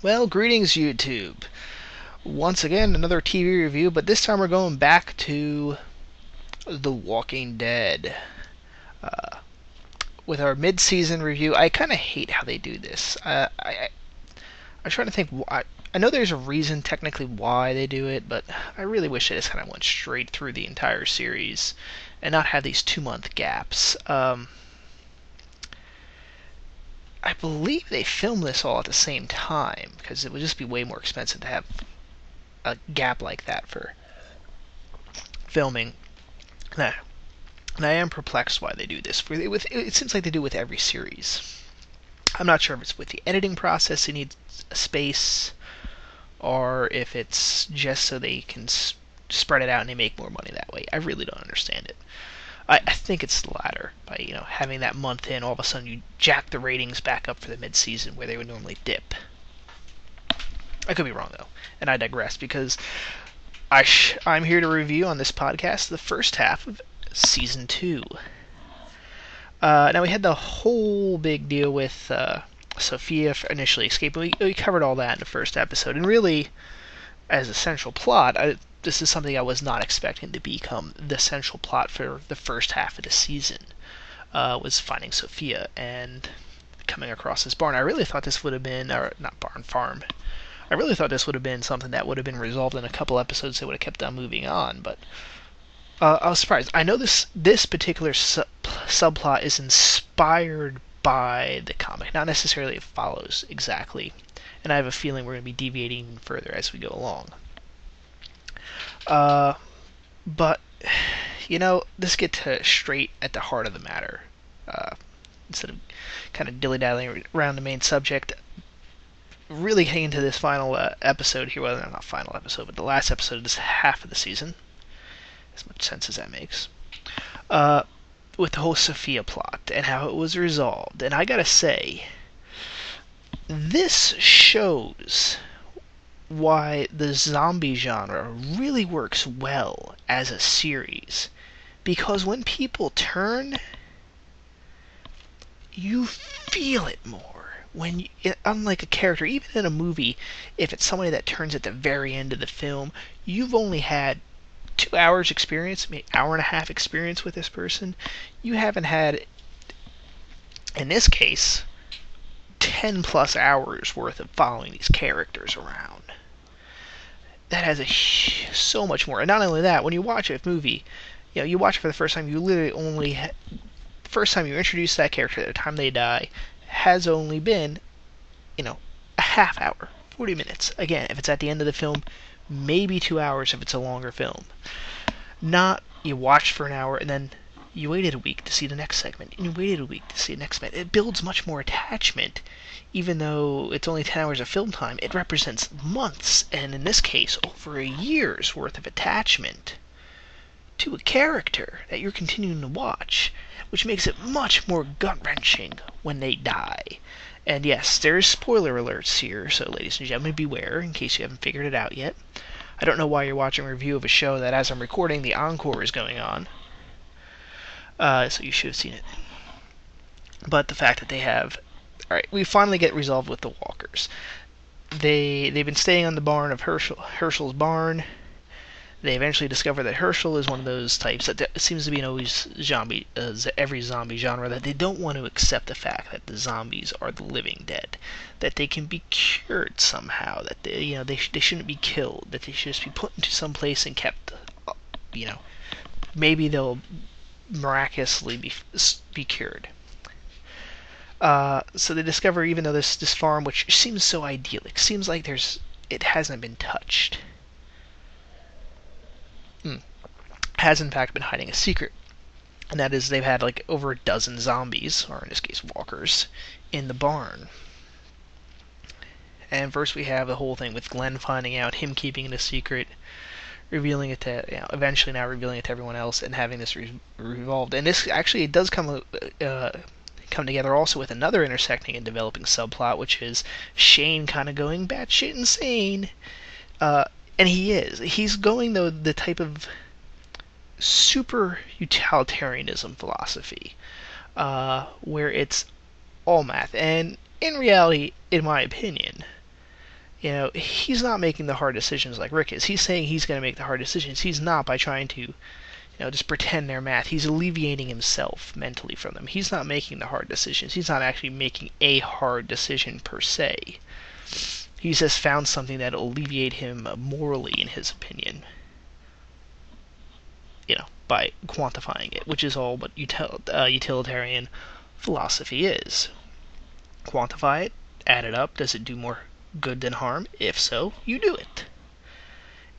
Well, greetings, YouTube. Once again, another TV review, but this time we're going back to The Walking Dead. Uh, with our mid-season review, I kind of hate how they do this. I'm trying to think why. I know there's a reason technically why they do it, but I really wish they just kind of went straight through the entire series and not have these 2-month gaps. I believe they filmed this all at the same time because it would just be way more expensive to have a gap like that for filming. Nah. And I am perplexed why they do this. It seems like they do with every series. I'm not sure if it's with the editing process they need a space, or if it's just so they can spread it out and they make more money that way. I really don't understand it. I think it's the latter. By having that month in, all of a sudden you jack the ratings back up for the mid-season where they would normally dip. I could be wrong though, and I digress because I'm here to review on this podcast the first half of season 2. Now we had the whole big deal with Sophia initially escaping. We covered all that in the first episode, and really, as a central plot, this is something I was not expecting to become the central plot for the first half of the season. Was finding Sophia and coming across this barn. I really thought this would have been, or not barn, farm. I really thought this would have been something that would have been resolved in a couple episodes. They would have kept on moving on, but I was surprised. I know this particular subplot is inspired by the comic, not necessarily it follows exactly, and I have a feeling we're going to be deviating even further as we go along. But let's get to straight at the heart of the matter. Instead of kind of dilly-dallying around the main subject, really getting into this final episode here. Well, not final episode, but the last episode of this half of the season. As much sense as that makes. With the whole Sophia plot and how it was resolved. And I gotta say, this shows why the zombie genre really works well as a series. Because when people turn, you feel it more. Unlike a character, even in a movie, if it's somebody that turns at the very end of the film, you've only had 2 hours experience, maybe hour and a half experience with this person. You haven't had, in this case, 10 plus hours worth of following these characters around. That has so much more. And not only that, when you watch a movie, you watch it for the first time, you literally only the first time you introduce that character at the time they die has only been, a half hour, 40 minutes. Again, if it's at the end of the film, maybe 2 hours if it's a longer film. Not you watched for an hour and then you waited a week to see the next segment, and you waited a week to see the next segment. It builds much more attachment, even though it's only 10 hours of film time. It represents months, and in this case, over a year's worth of attachment to a character that you're continuing to watch, which makes it much more gut-wrenching when they die. And yes, there's spoiler alerts here, so ladies and gentlemen, beware in case you haven't figured it out yet. I don't know why you're watching a review of a show that, as I'm recording, the encore is going on. So you should have seen it. But the fact that they have... Alright, we finally get resolved with the walkers. They've been staying on the barn of Herschel's barn. They eventually discover that Herschel is one of those types that seems to be in always every zombie genre, that they don't want to accept the fact that the zombies are the living dead, that they can be cured somehow, that they shouldn't be killed, that they should just be put into some place and kept, maybe they'll miraculously be cured. So they discover, even though this farm, which seems so idyllic, seems like it hasn't been touched, has in fact been hiding a secret. And that is they've had like over a dozen zombies, or in this case walkers, in the barn. And first we have the whole thing with Glenn finding out, him keeping it a secret, revealing it to, eventually now revealing it to everyone else, and having this revolved. And this actually does come together also with another intersecting and developing subplot, which is Shane kind of going batshit insane. And he is. He's going, though, the type of super utilitarianism philosophy, where it's all math. And in reality, in my opinion, He's not making the hard decisions like Rick is. He's saying he's going to make the hard decisions. He's not by trying to, just pretend they're math. He's alleviating himself mentally from them. He's not making the hard decisions. He's not actually making a hard decision per se. He's just found something that'll alleviate him morally, in his opinion. By quantifying it, which is all what utilitarian philosophy is. Quantify it, add it up. Does it do more good than harm? If so, you do it.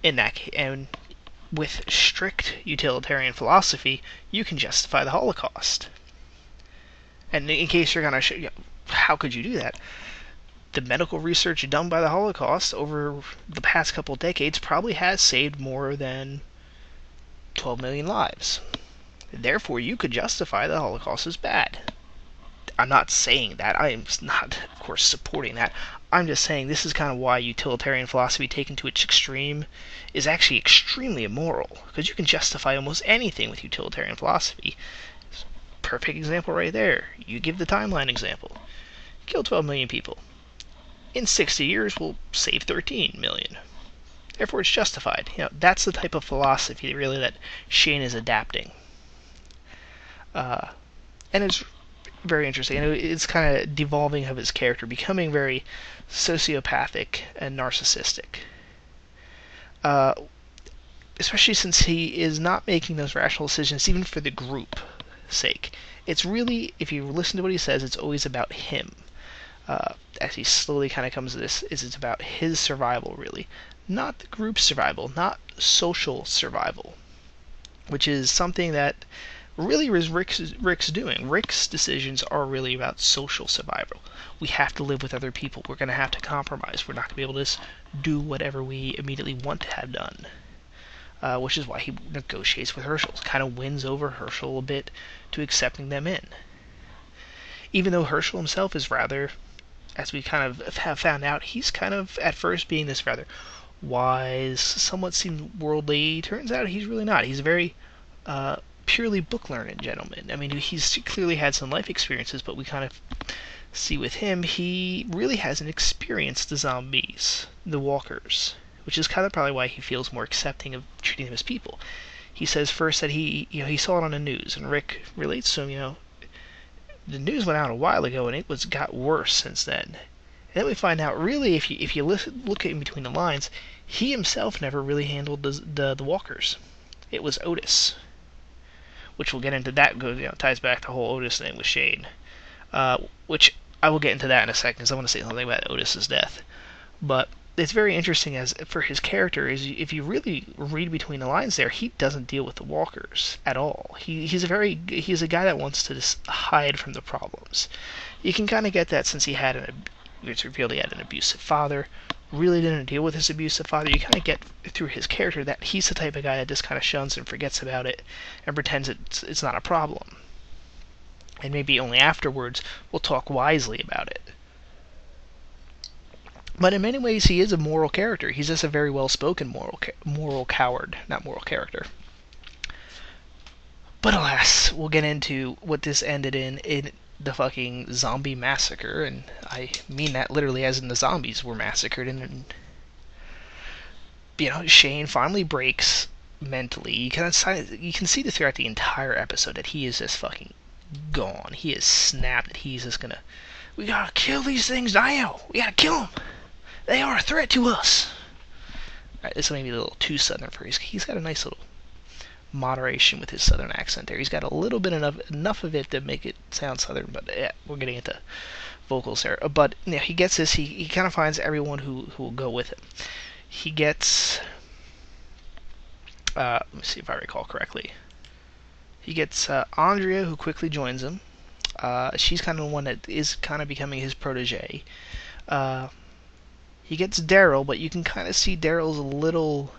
And with strict utilitarian philosophy, you can justify the Holocaust. And in case you're gonna, how could you do that? The medical research done by the Holocaust over the past couple decades probably has saved more than 12 million lives. Therefore, you could justify the Holocaust as bad. I'm not saying that. I am not, of course, supporting that. I'm just saying this is kind of why utilitarian philosophy taken to its extreme is actually extremely immoral, because you can justify almost anything with utilitarian philosophy. Perfect example right there. You give the timeline example. Kill 12 million people. In 60 years, we'll save 13 million. Therefore, it's justified. That's the type of philosophy, really, that Shane is adapting. And it's very interesting. It's kind of devolving of his character, becoming very sociopathic and narcissistic. Especially since he is not making those rational decisions, even for the group sake. It's really, if you listen to what he says, it's always about him. As he slowly kind of comes to this, it's about his survival, really. Not the group's survival, not social survival. Which is something that really is Rick's doing. Rick's decisions are really about social survival. We have to live with other people. We're going to have to compromise. We're not going to be able to just do whatever we immediately want to have done. Which is why he negotiates with Herschel. Kind of wins over Herschel a bit to accepting them in. Even though Herschel himself is rather, as we kind of have found out, he's kind of at first being this rather wise, somewhat seemed worldly. Turns out he's really not. He's a very purely book-learned gentleman. I mean, he's clearly had some life experiences, but we kind of see with him, he really hasn't experienced the zombies, the walkers, which is kind of probably why he feels more accepting of treating them as people. He says first that he saw it on the news, and Rick relates to him, the news went out a while ago, and it got worse since then. And then we find out, really, if you look in between the lines, he himself never really handled the walkers. It was Otis, which we'll get into. That ties back to the whole Otis thing with Shane, which I will get into that in a second, because I want to say something about Otis's death. But it's very interesting as for his character is if you really read between the lines there, he doesn't deal with the walkers at all. He's a guy that wants to just hide from the problems. You can kind of get that since it's revealed he had an abusive father. Really didn't deal with his abusive father. You kind of get through his character that he's the type of guy that just kind of shuns and forgets about it and pretends it's not a problem. And maybe only afterwards will talk wisely about it. But in many ways, he is a moral character. He's just a very well-spoken moral coward, not moral character. But alas, we'll get into what this ended in the fucking zombie massacre, and I mean that literally as in the zombies were massacred, and Shane finally breaks mentally. You can see this throughout the entire episode that he is just fucking gone. He is snapped that he's just gonna, we gotta kill these things now. We gotta kill them. They are a threat to us. Alright, this may be a little too southern for him. He's got a nice little moderation with his southern accent there. He's got a little bit enough of it to make it sound southern, but yeah, we're getting into vocals there. But he gets this. He kind of finds everyone who will go with him. He gets, let me see if I recall correctly. He gets Andrea, who quickly joins him. She's kind of the one that is kind of becoming his protege. He gets Daryl, but you can kind of see Daryl's a little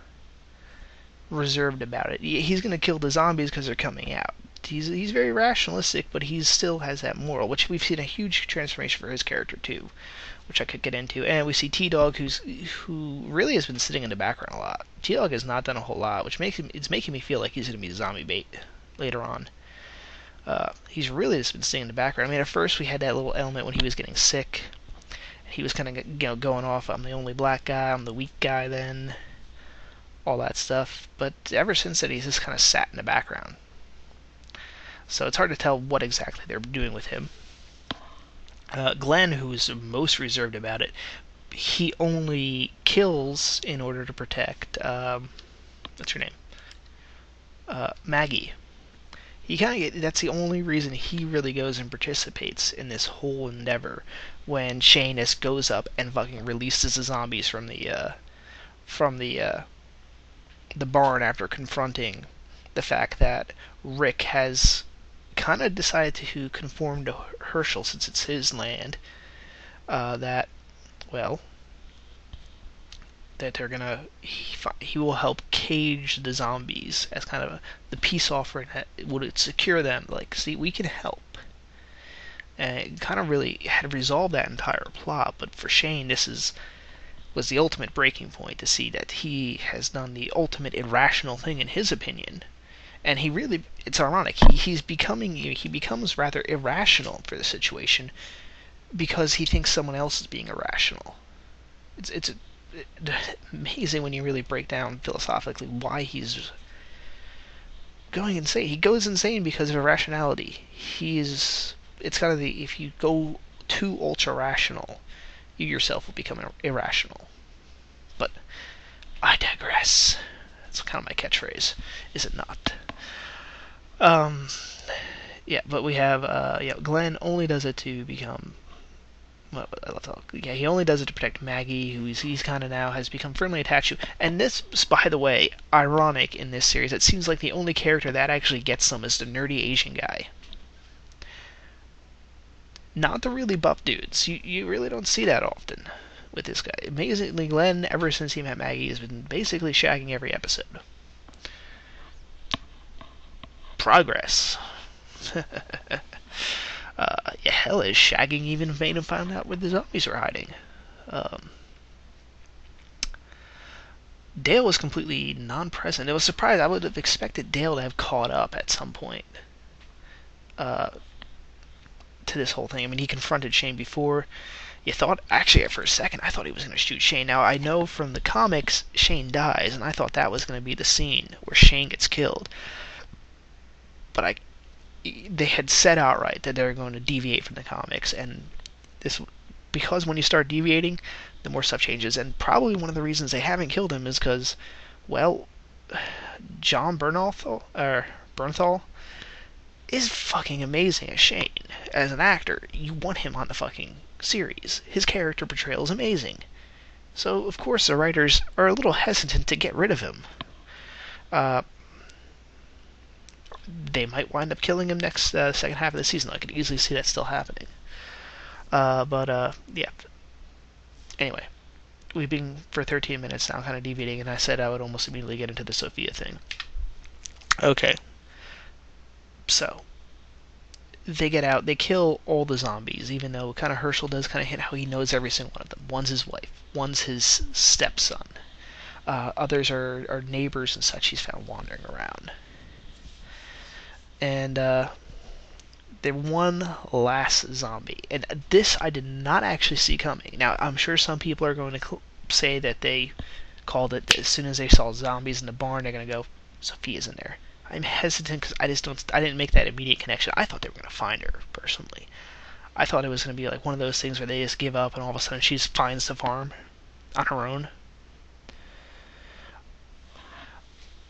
reserved about it. He's going to kill the zombies because they're coming out. He's very rationalistic, but he still has that moral, which we've seen a huge transformation for his character too, which I could get into. And we see T-Dog, who really has been sitting in the background a lot. T-Dog has not done a whole lot, which it's making me feel like he's going to be zombie bait later on. He's really just been sitting in the background. I mean, at first we had that little element when he was getting sick. he was kind of going off, I'm the only black guy, I'm the weak guy then, all that stuff. But ever since then, he's just kind of sat in the background. So it's hard to tell what exactly they're doing with him. Glenn, who's most reserved about it, he only kills in order to protect, what's her name? Maggie. That's the only reason he really goes and participates in this whole endeavor. When Shanus goes up and fucking releases the zombies from the barn after confronting the fact that Rick has kind of decided to conform to Herschel since it's his land. That, well, that they're gonna he will help cage the zombies as kind of the peace offering that would secure them. Like, see, we can help. And it kind of really had resolved that entire plot. But for Shane, was the ultimate breaking point to see that he has done the ultimate irrational thing in his opinion. And it's ironic. He becomes rather irrational for the situation because he thinks someone else is being irrational. It's amazing when you really break down philosophically why he's going insane. He goes insane because of irrationality. It's kind of if you go too ultra rational, you yourself will become irrational. But I digress. That's kind of my catchphrase, is it not? Yeah, but we have Glenn only does it to become. Well, he only does it to protect Maggie, who he's kind of now has become firmly attached to. And this, by the way, ironic in this series. It seems like the only character that actually gets some is the nerdy Asian guy. Not the really buff dudes. You really don't see that often with this guy. Amazingly, Glenn, ever since he met Maggie, has been basically shagging every episode. Progress. Hell, is shagging even made him find out where the zombies are hiding. Dale was completely non-present. It was surprised. I would have expected Dale to have caught up at some point to this whole thing. I mean, he confronted Shane before. You thought, actually, for a second, I thought he was going to shoot Shane. Now, I know from the comics, Shane dies, and I thought that was going to be the scene where Shane gets killed. But they had said outright that they were going to deviate from the comics, and because when you start deviating, the more stuff changes. And probably one of the reasons they haven't killed him is because, well, John Bernthal is fucking amazing as Shane. As an actor, you want him on the fucking series. His character portrayal is amazing. So, of course, the writers are a little hesitant to get rid of him. They might wind up killing him next second half of the season. I could easily see that still happening. Yeah. Anyway, we've been for 13 minutes now, kind of deviating, and I said I would almost immediately get into the Sophia thing. Okay. So, they get out, they kill all the zombies, even though kind of Herschel does kind of hint how he knows every single one of them. One's his wife, one's his stepson. Others are neighbors and such he's found wandering around. And the one last zombie. And this I did not actually see coming. Now, I'm sure some people are going to say that they called it as soon as they saw zombies in the barn, they're going to go, Sophia's in there. I'm hesitant because I didn't make that immediate connection. I thought they were going to find her, personally. I thought it was going to be like one of those things where they just give up and all of a sudden she finds the farm on her own.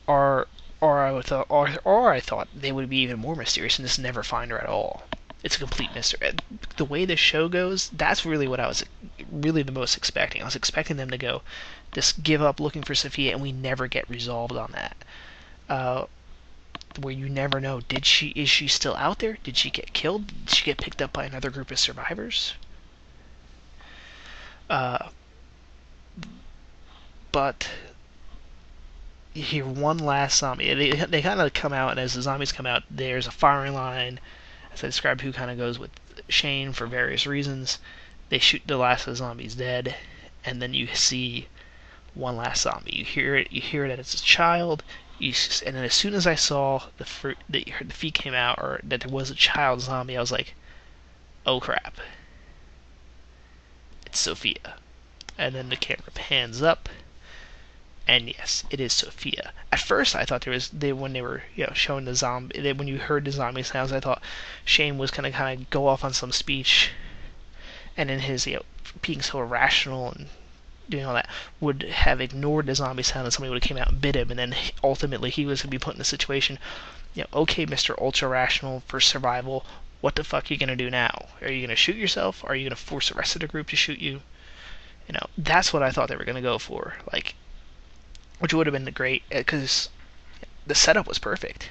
Or I thought they would be even more mysterious and just never find her at all. It's a complete mystery. The way the show goes, that's really what I was really the most expecting. I was expecting them to go, just give up looking for Sophia, and we never get resolved on that. Where you never know, is she still out there? Did she get killed? Did she get picked up by another group of survivors? But you hear one last zombie. They kind of come out, and as the zombies come out, there's a firing line. As I described, who kind of goes with Shane for various reasons. They shoot the last of the zombies dead, and then you see one last zombie. You hear that it's a child. And then as soon as I saw the feet came out, or that there was a child zombie, I was like, oh crap. it's Sophia. And then the camera pans up, and yes, it is Sophia. At first, I thought when they were showing the zombie, when you heard the zombie sounds, I thought Shane was gonna kind of go off on some speech, and in his being so irrational and doing all that, would have ignored the zombie sound, and somebody would have came out and bit him, and then ultimately he was gonna be put in a situation, okay, Mr. Ultra Rational for survival, what the fuck are you gonna do now? Are you gonna shoot yourself? Are you gonna force the rest of the group to shoot you? That's what I thought they were gonna go for, which would have been great, because the setup was perfect.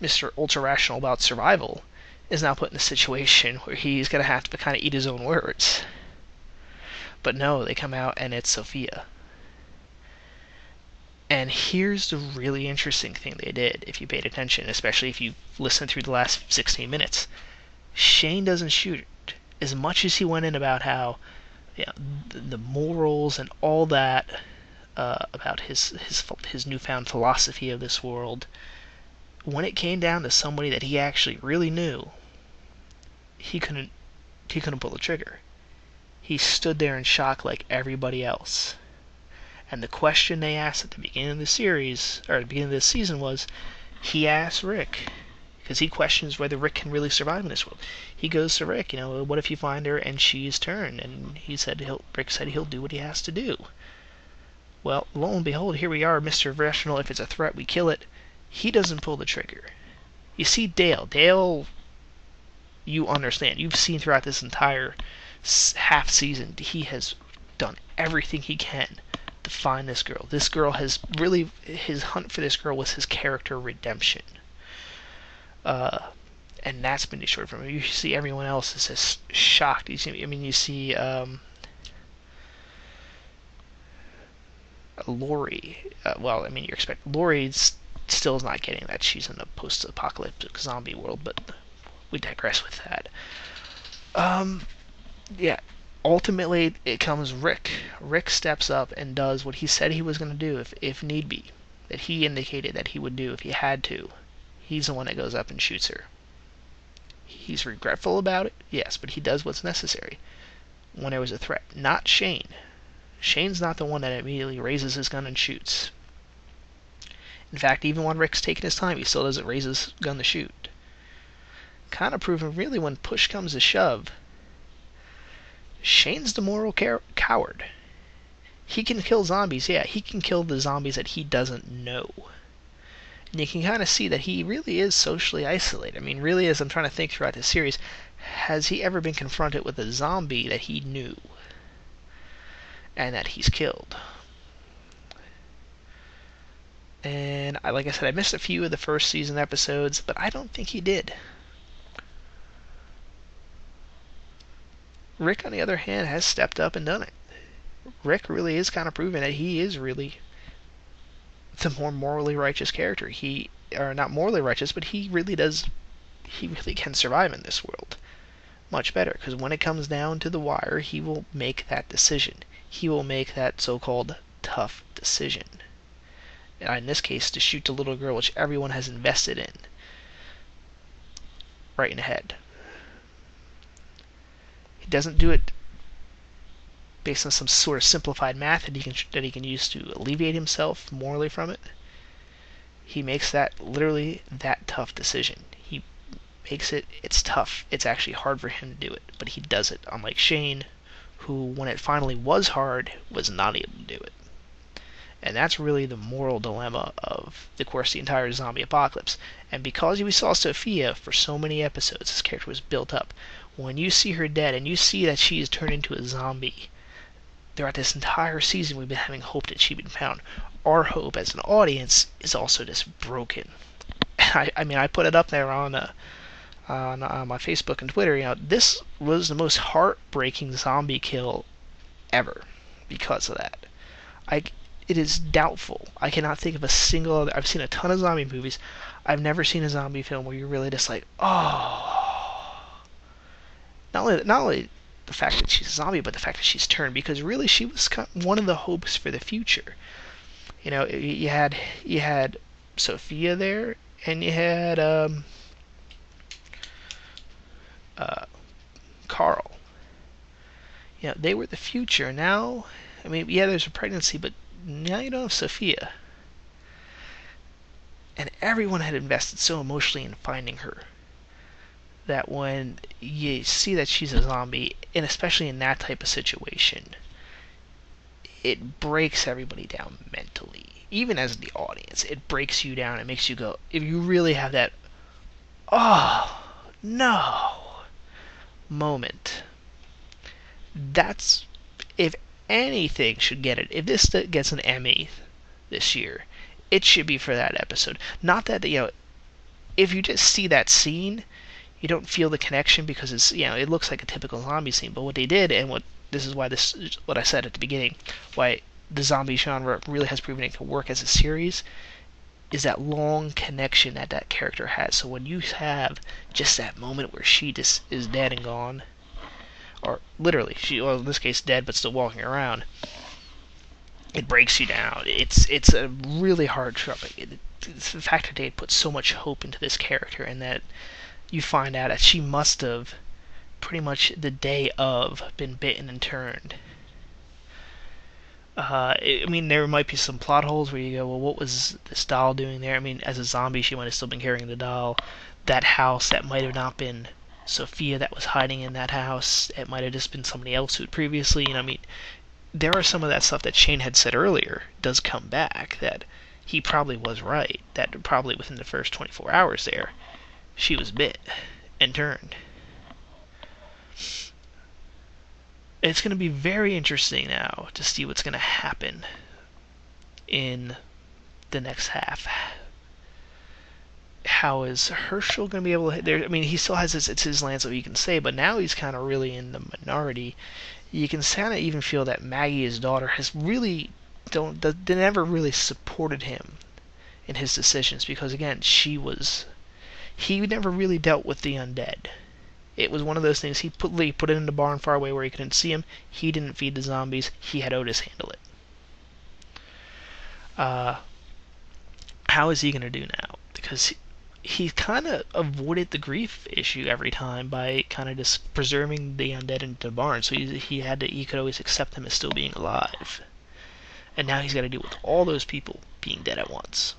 Mr. Ultra Rational about survival is now put in a situation where he's gonna have to kind of eat his own words. But no, they come out and it's Sophia. And here's the really interesting thing they did, if you paid attention, especially if you listened through the last 16 minutes. Shane doesn't shoot as much as he went in about how the morals and all that, about his newfound philosophy of this world. When it came down to somebody that he actually really knew, he couldn't pull the trigger. He stood there in shock like everybody else. And the question they asked at the beginning of the series, or at the beginning of this season, was, he asked Rick, because he questions whether Rick can really survive in this world. He goes to Rick, what if you find her and she's turned? And Rick said he'll do what he has to do. Well, lo and behold, here we are, Mr. Rational, if it's a threat, we kill it. He doesn't pull the trigger. You see Dale, you understand. You've seen throughout this entire half season, he has done everything he can to find this girl. This girl has really, his hunt for this girl was his character redemption. And that's been destroyed from him. You see everyone else is just shocked. You see Lori. You expect Lori still is not getting that she's in a post-apocalyptic zombie world, but we digress with that. Ultimately, it comes Rick. Rick steps up and does what he said he was going to do if need be, that he indicated that he would do if he had to. He's the one that goes up and shoots her. He's regretful about it, yes, but he does what's necessary when there was a threat. Not Shane. Shane's not the one that immediately raises his gun and shoots. In fact, even when Rick's taking his time, he still doesn't raise his gun to shoot. Kind of proving, really, when push comes to shove, Shane's the moral coward. He can kill zombies, yeah, he can kill the zombies that he doesn't know. And you can kind of see that he really is socially isolated. Really, as I'm trying to think throughout this series, has he ever been confronted with a zombie that he knew and that he's killed? And like I said, I missed a few of the first season episodes, but I don't think he did. Rick, on the other hand, has stepped up and done it. Rick really is kind of proving that he is really the more morally righteous character. Or not morally righteous, but he really can survive in this world much better, because when it comes down to the wire, he will make that decision. He will make that so-called tough decision. In this case, to shoot the little girl, which everyone has invested in, right in the head. He doesn't do it based on some sort of simplified math that he can use to alleviate himself morally from it. He makes that literally that tough decision. He makes it's tough. It's actually hard for him to do it, but he does it. Unlike Shane, who, when it finally was hard, was not able to do it. And that's really the moral dilemma of, of course, the entire zombie apocalypse. And because we saw Sophia for so many episodes, this character was built up. When you see her dead and you see that she is turned into a zombie, throughout this entire season we've been having hope that she'd been found. Our hope as an audience is also just broken. I put it up there on my Facebook and Twitter. This was the most heartbreaking zombie kill ever because of that. It is doubtful. I cannot think of a single other. I've seen a ton of zombie movies. I've never seen a zombie film where you're really just like, oh. Not only the fact that she's a zombie, but the fact that she's turned, because really she was one of the hopes for the future. You had Sophia there, and you had Carl. They were the future. Now, I mean, yeah, there's a pregnancy, but now you don't have Sophia. And everyone had invested so emotionally in finding her that when you see that she's a zombie, and especially in that type of situation, it breaks everybody down mentally. Even as the audience, it breaks you down. It makes you go, if you really have that, oh, no, moment. That's, if anything should get it, if this gets an Emmy this year, it should be for that episode. Not that, if you just see that scene, you don't feel the connection because it's, it looks like a typical zombie scene. But what they did, and what I said at the beginning, why the zombie genre really has proven it can work as a series, is that long connection that character has. So when you have just that moment where she just is dead and gone, or literally, in this case dead but still walking around, it breaks you down. It's a really hard trouble. It's the fact that they put so much hope into this character, and that you find out that she must have pretty much the day of been bitten and turned. I mean, there might be some plot holes where you go, well, what was this doll doing there? I mean, as a zombie, she might have still been carrying the doll. That house, that might have not been Sophia that was hiding in that house. It might have just been somebody else who had previously, I mean, there are some of that stuff that Shane had said earlier does come back, that he probably was right, that probably within the first 24 hours there, she was bit and turned. It's going to be very interesting now to see what's going to happen in the next half. How is Herschel going to be able to hit there? I mean, he still has it's his land, so he can say, but now he's kind of really in the minority. You can kind of even feel that Maggie, his daughter, has really they never really supported him in his decisions, because again, he never really dealt with the undead. It was one of those things, he put it in the barn far away where he couldn't see him. He didn't feed the zombies. He had Otis handle it. How is he going to do now? Because he kind of avoided the grief issue every time by kind of just preserving the undead in the barn. So he could always accept them as still being alive. And now he's got to deal with all those people being dead at once.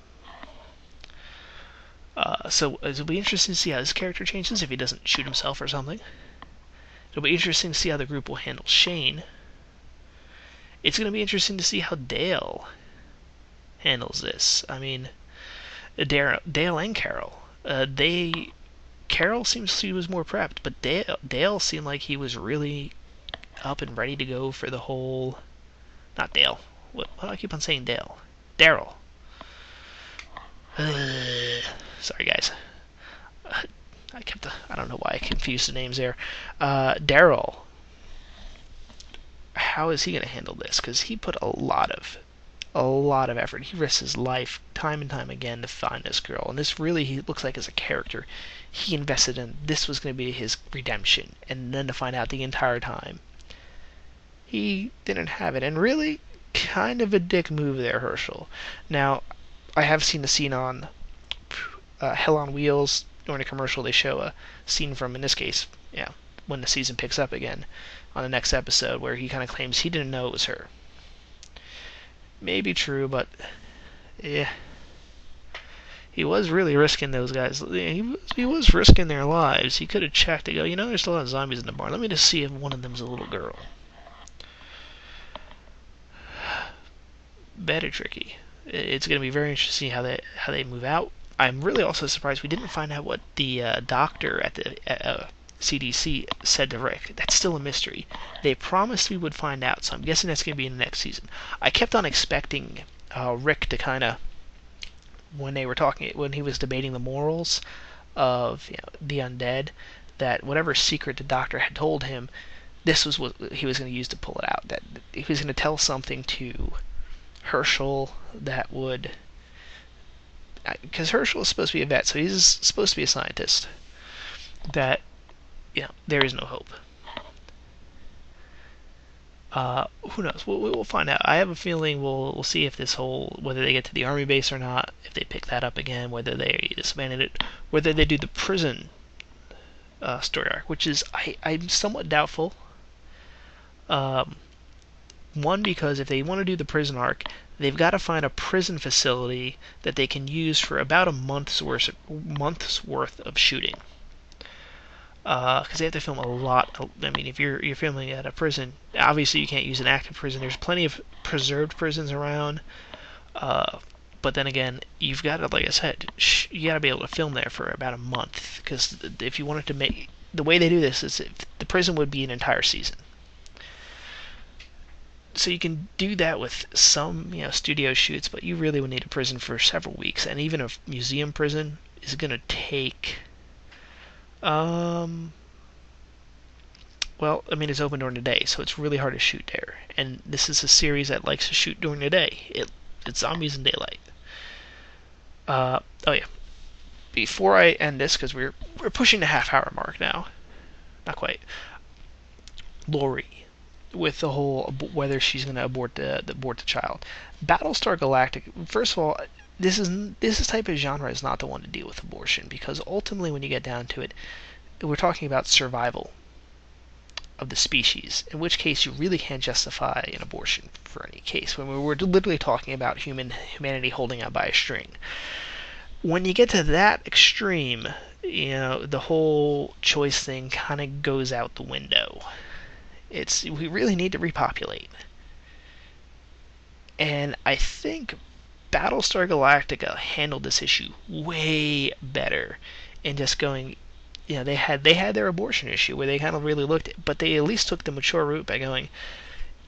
So it'll be interesting to see how his character changes if he doesn't shoot himself or something. It'll be interesting to see how the group will handle Shane. It's going to be interesting to see how Dale handles this. I mean, Dale and Carol. Carol seems she was more prepped, but Dale seemed like he was really up and ready to go for the whole. Not Dale. What do I keep on saying Dale? Daryl. Sorry, guys. I don't know why I confused the names there. Daryl. How is he going to handle this? Because he put a lot of effort. He risked his life time and time again to find this girl. And this really, he looks like as a character, he invested in this was going to be his redemption. And then to find out the entire time, he didn't have it. And really, kind of a dick move there, Herschel. Now, I have seen the scene on Hell on Wheels. During a commercial, they show a scene from, in this case, when the season picks up again on the next episode, where he kind of claims he didn't know it was her. Maybe true, but yeah, he was really risking those guys. He was risking their lives. He could have checked to go, there's a lot of zombies in the barn. Let me just see if one of them's a little girl. Better tricky. It's going to be very interesting how they move out. I'm really also surprised we didn't find out what the doctor at the CDC said to Rick. That's still a mystery. They promised we would find out, so I'm guessing that's going to be in the next season. I kept on expecting Rick to kind of, when he was debating the morals of the undead, that whatever secret the doctor had told him, this was what he was going to use to pull it out. That he was going to tell something to Herschel that would, because Herschel is supposed to be a vet, so he's supposed to be a scientist, that there is no hope. Who knows? We'll find out. I have a feeling we'll see if this whether they get to the army base or not, if they pick that up again, whether they disbanded it, whether they do the prison story arc, which is I'm somewhat doubtful. Um, One, because if they want to do the prison arc, they've got to find a prison facility that they can use for about a month's worth of shooting. Because they have to film a lot. I mean, if you're filming at a prison, obviously you can't use an active prison. There's plenty of preserved prisons around. But then again, you've got to, like I said, you got to be able to film there for about a month. Because if you wanted to make, the way they do this is the prison would be an entire season. So you can do that with some, studio shoots, but you really would need a prison for several weeks. And even a museum prison is going to take, well, I mean, it's open during the day, so it's really hard to shoot there. And this is a series that likes to shoot during the day. It's zombies in daylight. Oh yeah. Before I end this, because we're pushing the half-hour mark now. Not quite. Lori, with the whole whether she's going to abort the child. Battlestar Galactica. First of all, this type of genre is not the one to deal with abortion, because ultimately, when you get down to it, we're talking about survival of the species. In which case, you really can't justify an abortion for any case. When we're literally talking about humanity holding out by a string. When you get to that extreme, the whole choice thing kind of goes out the window. We really need to repopulate. And I think Battlestar Galactica handled this issue way better in just going, they had their abortion issue where they kind of really looked at, but they at least took the mature route by going,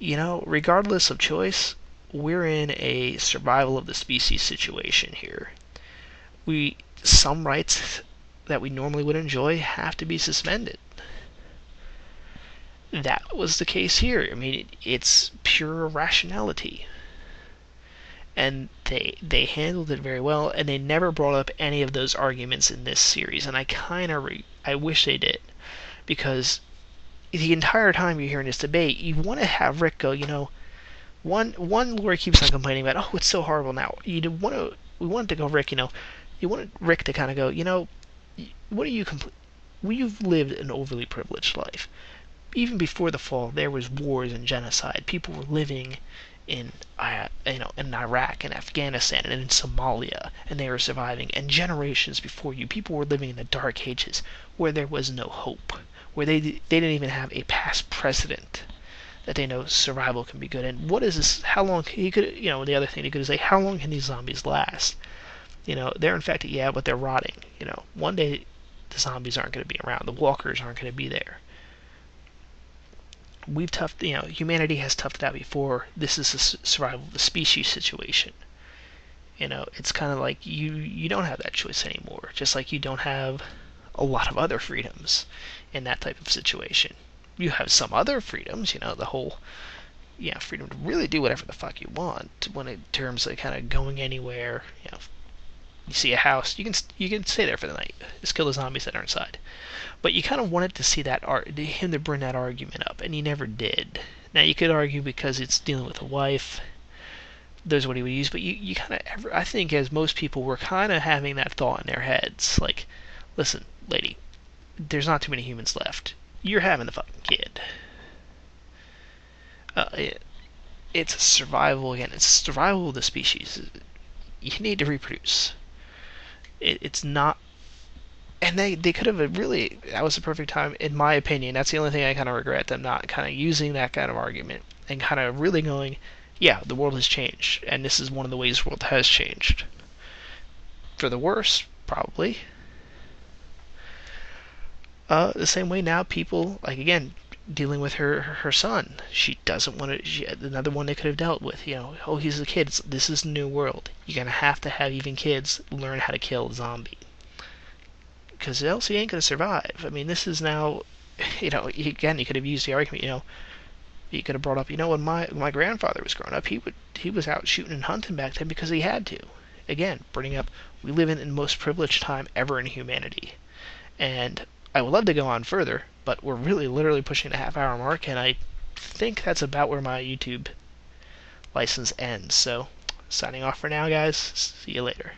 regardless of choice, we're in a survival of the species situation here. Some rights that we normally would enjoy have to be suspended. That was the case here. I mean, it's pure rationality. And they handled it very well, and they never brought up any of those arguments in this series, and I wish they did, because the entire time you're hearing this debate, you want to have Rick go, one Lori keeps on complaining about, oh, it's so horrible now. We want to go, Rick, you want Rick to kind of go, what are you We've lived an overly privileged life. Even before the fall, there was wars and genocide. People were living in Iraq and Afghanistan and in Somalia, and they were surviving. And generations before you, people were living in the dark ages where there was no hope, where they didn't even have a past precedent that they know survival can be good. And what is this? How long? He could, the other thing he could say, how long can these zombies last? They're infected, yeah, but they're rotting. One day the zombies aren't going to be around. The walkers aren't going to be there. Humanity has toughed it out before. This is a survival of the species situation. It's kind of like you don't have that choice anymore. Just like you don't have a lot of other freedoms in that type of situation. You have some other freedoms, the whole, freedom to really do whatever the fuck you want. When in terms of kind of going anywhere, you see a house, you can stay there for the night. Just kill the zombies that are inside. But you kind of wanted to see him to bring that argument up, and he never did. Now you could argue because it's dealing with a wife, there's what he would use, but you kind of, I think, as most people were kind of having that thought in their heads, like, listen, lady, there's not too many humans left. You're having the fucking kid. It's survival again. It's survival of the species. You need to reproduce. It's not, and they could have really. That was the perfect time, in my opinion. That's the only thing I kind of regret, them not kind of using that kind of argument and kind of really going, yeah, the world has changed, and this is one of the ways the world has changed. For the worse, probably. The same way now, people, like, again, dealing with her son. She doesn't want to. Another one they could have dealt with. Oh, he's a kid. This is a new world. You're gonna have to have even kids learn how to kill a zombie, because else he ain't gonna survive. I mean, this is now. Again, you could have used the argument. You could have brought up. When my grandfather was growing up, he was out shooting and hunting back then because he had to. Again, bringing up, we live in the most privileged time ever in humanity, and I would love to go on further, but we're really literally pushing the half-hour mark, and I think that's about where my YouTube license ends. So, signing off for now, guys. See you later.